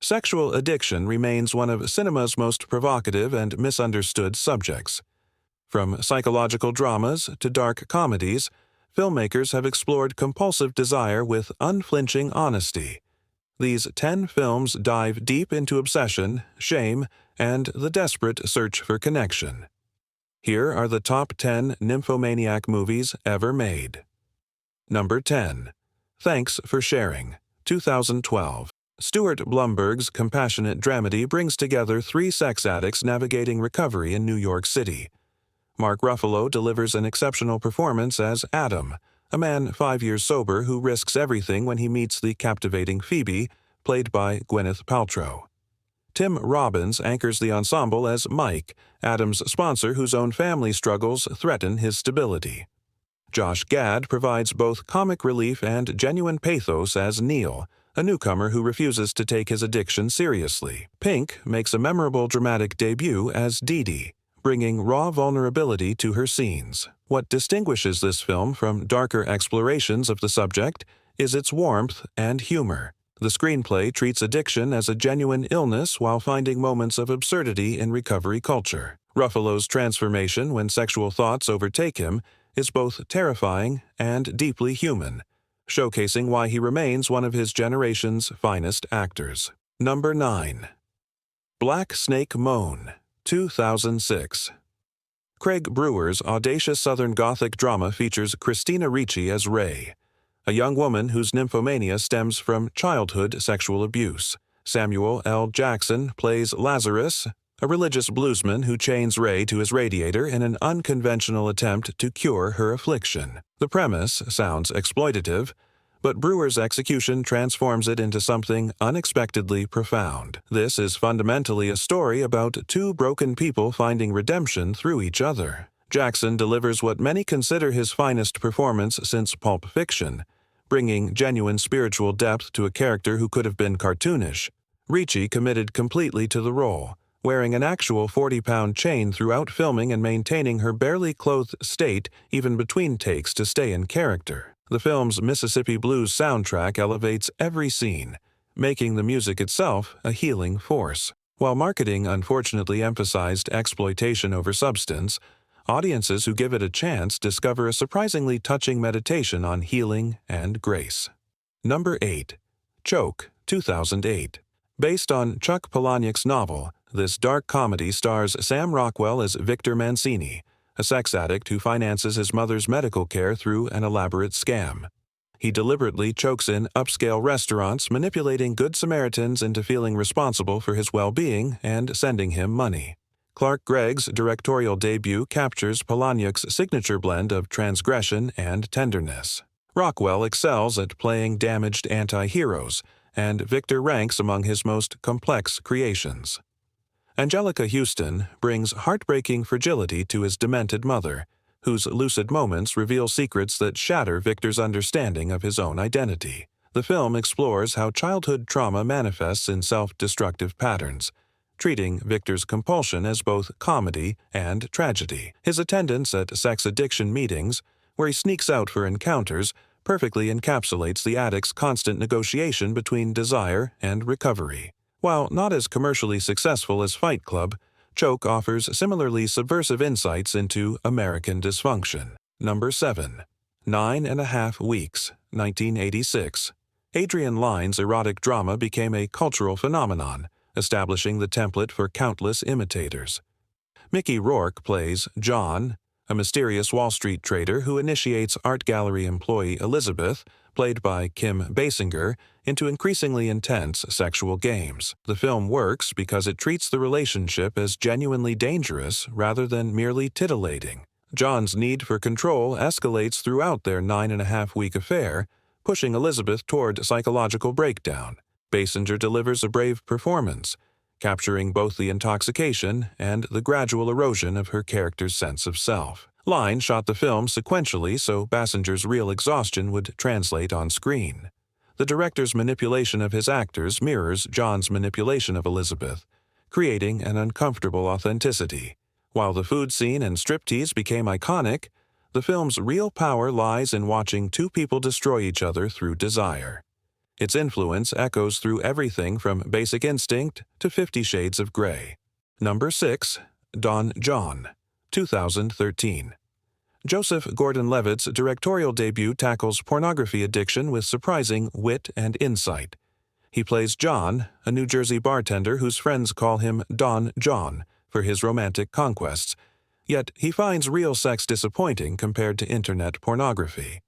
Sexual addiction remains one of cinema's most provocative and misunderstood subjects. From psychological dramas to dark comedies, filmmakers have explored compulsive desire with unflinching honesty. These 10 films dive deep into obsession, shame, and the desperate search for connection. Here are the top 10 nymphomaniac movies ever made. Number 10. Thanks for Sharing, 2012. Stuart Blumberg's compassionate dramedy brings together 3 sex addicts navigating recovery in New York City. Mark Ruffalo delivers an exceptional performance as Adam, a man 5 years sober who risks everything when he meets the captivating Phoebe, played by Gwyneth Paltrow. Tim Robbins anchors the ensemble as Mike, Adam's sponsor whose own family struggles threaten his stability. Josh Gad provides both comic relief and genuine pathos as Neil, a newcomer who refuses to take his addiction seriously. Pink makes a memorable dramatic debut as Dee Dee, bringing raw vulnerability to her scenes. What distinguishes this film from darker explorations of the subject is its warmth and humor. The screenplay treats addiction as a genuine illness while finding moments of absurdity in recovery culture. Ruffalo's transformation when sexual thoughts overtake him is both terrifying and deeply human, showcasing why he remains one of his generation's finest actors. Number 9. Black Snake Moan, 2006. Craig Brewer's audacious Southern Gothic drama features Christina Ricci as Ray, a young woman whose nymphomania stems from childhood sexual abuse. Samuel L. Jackson plays Lazarus, a religious bluesman who chains Ray to his radiator in an unconventional attempt to cure her affliction. The premise sounds exploitative, but Brewer's execution transforms it into something unexpectedly profound. This is fundamentally a story about 2 broken people finding redemption through each other. Jackson delivers what many consider his finest performance since Pulp Fiction, bringing genuine spiritual depth to a character who could have been cartoonish. Ricci committed completely to the role, wearing an actual 40-pound chain throughout filming and maintaining her barely clothed state even between takes to stay in character. The film's Mississippi Blues soundtrack elevates every scene, making the music itself a healing force. While marketing unfortunately emphasized exploitation over substance, audiences who give it a chance discover a surprisingly touching meditation on healing and grace. Number 8. Choke, 2008. Based on Chuck Palahniuk's novel, this dark comedy stars Sam Rockwell as Victor Mancini, a sex addict who finances his mother's medical care through an elaborate scam. He deliberately chokes in upscale restaurants, manipulating Good Samaritans into feeling responsible for his well-being and sending him money. Clark Gregg's directorial debut captures Palahniuk's signature blend of transgression and tenderness. Rockwell excels at playing damaged anti-heroes, and Victor ranks among his most complex creations. Angelica Houston brings heartbreaking fragility to his demented mother, whose lucid moments reveal secrets that shatter Victor's understanding of his own identity. The film explores how childhood trauma manifests in self-destructive patterns, treating Victor's compulsion as both comedy and tragedy. His attendance at sex addiction meetings, where he sneaks out for encounters, perfectly encapsulates the addict's constant negotiation between desire and recovery. While not as commercially successful as Fight Club, Choke offers similarly subversive insights into American dysfunction. Number 7. 9.5 Weeks, 1986. Adrian Lyne's erotic drama became a cultural phenomenon, establishing the template for countless imitators. Mickey Rourke plays John, a mysterious Wall Street trader who initiates art gallery employee Elizabeth, played by Kim Basinger, into increasingly intense sexual games. The film works because it treats the relationship as genuinely dangerous rather than merely titillating. John's need for control escalates throughout their 9.5-week affair, pushing Elizabeth toward psychological breakdown. Basinger delivers a brave performance, capturing both the intoxication and the gradual erosion of her character's sense of self. Lyne shot the film sequentially so Basinger's real exhaustion would translate on screen. The director's manipulation of his actors mirrors John's manipulation of Elizabeth, creating an uncomfortable authenticity. While the food scene and striptease became iconic, the film's real power lies in watching 2 people destroy each other through desire. Its influence echoes through everything from Basic Instinct to 50 Shades of Grey. Number 6. Don John, 2013. Joseph Gordon-Levitt's directorial debut tackles pornography addiction with surprising wit and insight. He plays John, a New Jersey bartender whose friends call him Don John for his romantic conquests, yet he finds real sex disappointing compared to internet pornography.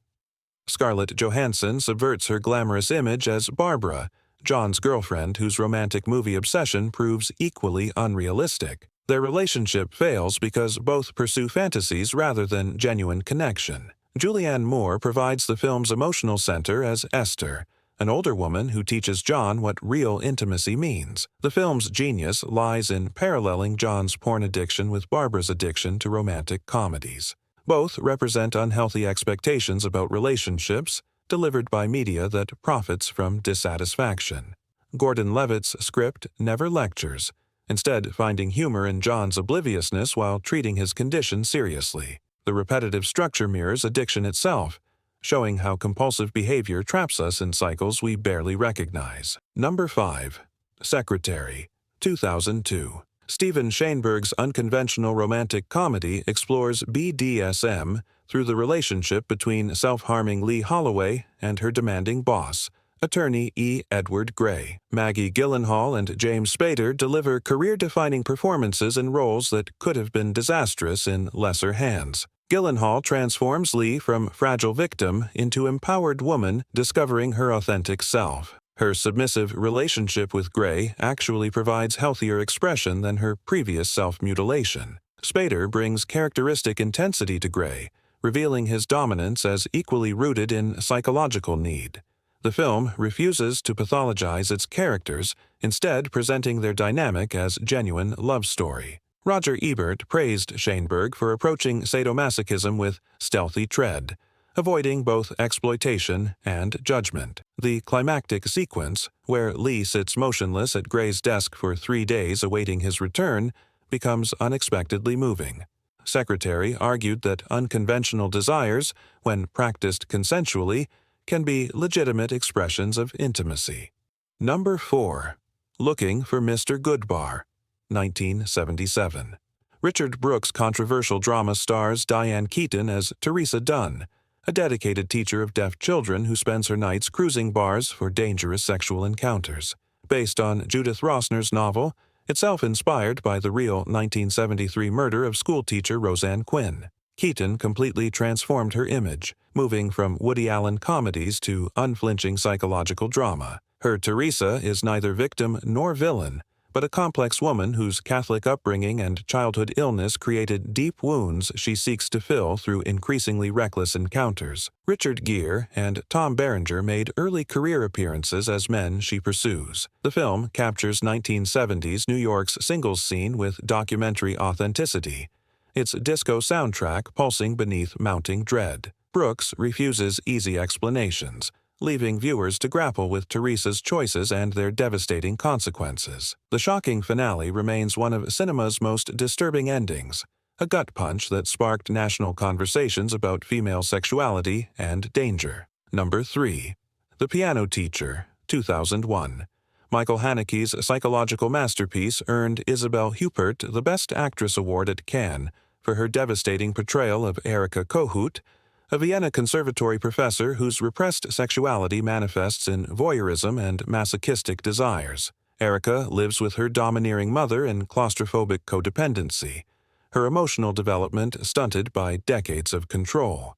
Scarlett Johansson subverts her glamorous image as Barbara, John's girlfriend whose romantic movie obsession proves equally unrealistic. Their relationship fails because both pursue fantasies rather than genuine connection. Julianne Moore provides the film's emotional center as Esther, an older woman who teaches John what real intimacy means. The film's genius lies in paralleling John's porn addiction with Barbara's addiction to romantic comedies. Both represent unhealthy expectations about relationships, delivered by media that profits from dissatisfaction. Gordon-Levitt's script never lectures, instead finding humor in John's obliviousness while treating his condition seriously. The repetitive structure mirrors addiction itself, showing how compulsive behavior traps us in cycles we barely recognize. Number 5. Secretary, 2002. Steven Shainberg's unconventional romantic comedy explores BDSM through the relationship between self-harming Lee Holloway and her demanding boss, attorney E. Edward Gray. Maggie Gyllenhaal and James Spader deliver career-defining performances in roles that could have been disastrous in lesser hands. Gyllenhaal transforms Lee from fragile victim into empowered woman discovering her authentic self. Her submissive relationship with Gray actually provides healthier expression than her previous self-mutilation. Spader brings characteristic intensity to Gray, revealing his dominance as equally rooted in psychological need. The film refuses to pathologize its characters, instead presenting their dynamic as genuine love story. Roger Ebert praised Shainberg for approaching sadomasochism with stealthy tread, avoiding both exploitation and judgment. The climactic sequence, where Lee sits motionless at Gray's desk for 3 days awaiting his return, becomes unexpectedly moving. Secretary argued that unconventional desires, when practiced consensually, can be legitimate expressions of intimacy. Number 4. Looking for Mr. Goodbar, 1977. Richard Brooks' controversial drama stars Diane Keaton as Teresa Dunn, a dedicated teacher of deaf children who spends her nights cruising bars for dangerous sexual encounters. Based on Judith Rosner's novel, itself inspired by the real 1973 murder of schoolteacher Roseanne Quinn. Keaton completely transformed her image, moving from Woody Allen comedies to unflinching psychological drama. Her Teresa is neither victim nor villain, but a complex woman whose Catholic upbringing and childhood illness created deep wounds she seeks to fill through increasingly reckless encounters. Richard Gere and Tom Berenger made early career appearances as men she pursues. The film captures 1970s New York's singles scene with documentary authenticity, its disco soundtrack pulsing beneath mounting dread. Brooks refuses easy explanations, leaving viewers to grapple with Teresa's choices and their devastating consequences. The shocking finale remains one of cinema's most disturbing endings, a gut punch that sparked national conversations about female sexuality and danger. Number 3. The Piano Teacher, 2001. Michael Haneke's psychological masterpiece earned Isabelle Huppert the Best Actress Award at Cannes for her devastating portrayal of Erika Kohut, a Vienna Conservatory professor whose repressed sexuality manifests in voyeurism and masochistic desires. Erika lives with her domineering mother in claustrophobic codependency, her emotional development stunted by decades of control.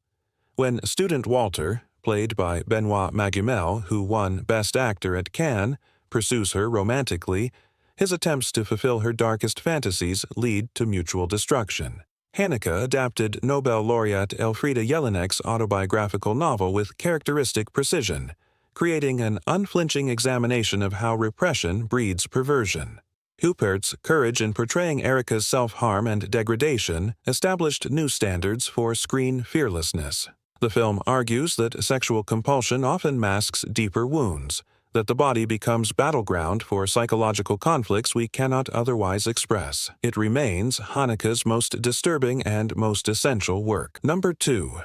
When student Walter, played by Benoit Magumel, who won Best Actor at Cannes, pursues her romantically, his attempts to fulfill her darkest fantasies lead to mutual destruction. Haneke adapted Nobel laureate Elfriede Jelinek's autobiographical novel with characteristic precision, creating an unflinching examination of how repression breeds perversion. Huppert's courage in portraying Erika's self-harm and degradation established new standards for screen fearlessness. The film argues that sexual compulsion often masks deeper wounds, that the body becomes battleground for psychological conflicts we cannot otherwise express. It remains Haneke's most disturbing and most essential work. Number 2.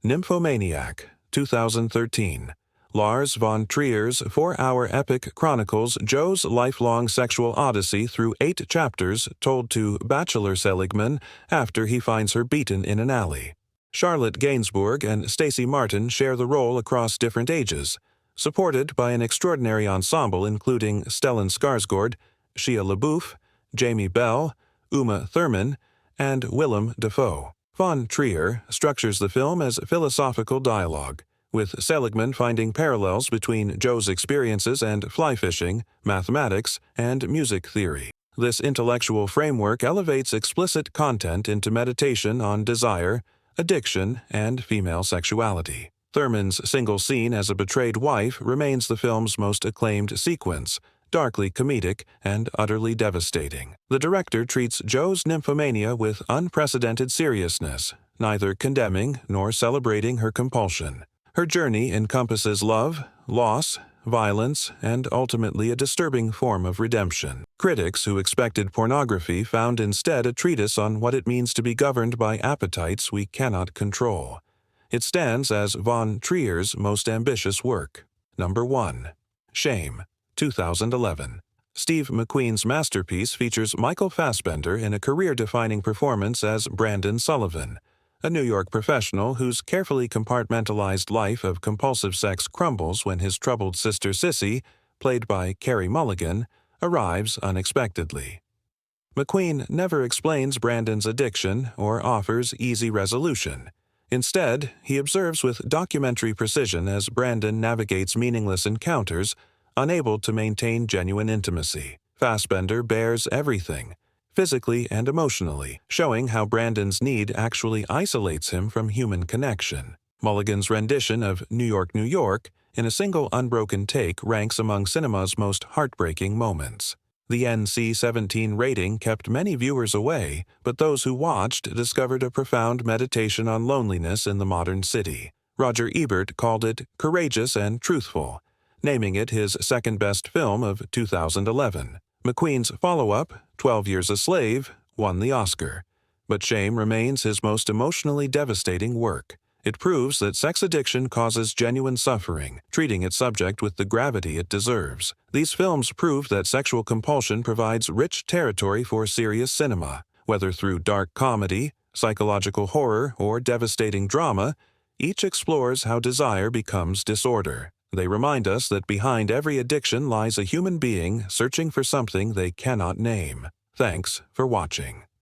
Nymphomaniac, 2013. Lars von Trier's 4-hour epic chronicles Joe's lifelong sexual odyssey through 8 chapters told to Bachelor Seligman after he finds her beaten in an alley. Charlotte Gainsbourg and Stacey Martin share the role across different ages, supported by an extraordinary ensemble including Stellan Skarsgård, Shia LaBeouf, Jamie Bell, Uma Thurman, and Willem Dafoe. Von Trier structures the film as philosophical dialogue, with Seligman finding parallels between Joe's experiences and fly fishing, mathematics, and music theory. This intellectual framework elevates explicit content into meditation on desire, addiction, and female sexuality. Thurman's single scene as a betrayed wife remains the film's most acclaimed sequence, darkly comedic and utterly devastating. The director treats Joe's nymphomania with unprecedented seriousness, neither condemning nor celebrating her compulsion. Her journey encompasses love, loss, violence, and ultimately a disturbing form of redemption. Critics who expected pornography found instead a treatise on what it means to be governed by appetites we cannot control. It stands as von Trier's most ambitious work. Number 1. Shame, 2011. Steve McQueen's masterpiece features Michael Fassbender in a career-defining performance as Brandon Sullivan, a New York professional whose carefully compartmentalized life of compulsive sex crumbles when his troubled sister Sissy, played by Carey Mulligan, arrives unexpectedly. McQueen never explains Brandon's addiction or offers easy resolution. Instead, he observes with documentary precision as Brandon navigates meaningless encounters, unable to maintain genuine intimacy. Fassbender bears everything, physically and emotionally, showing how Brandon's need actually isolates him from human connection. Mulligan's rendition of New York, New York, in a single unbroken take ranks among cinema's most heartbreaking moments. The NC-17 rating kept many viewers away, but those who watched discovered a profound meditation on loneliness in the modern city. Roger Ebert called it courageous and truthful, naming it his second-best film of 2011. McQueen's follow-up, 12 Years a Slave, won the Oscar, but Shame remains his most emotionally devastating work. It proves that sex addiction causes genuine suffering, treating its subject with the gravity it deserves. These films prove that sexual compulsion provides rich territory for serious cinema. Whether through dark comedy, psychological horror, or devastating drama, each explores how desire becomes disorder. They remind us that behind every addiction lies a human being searching for something they cannot name. Thanks for watching.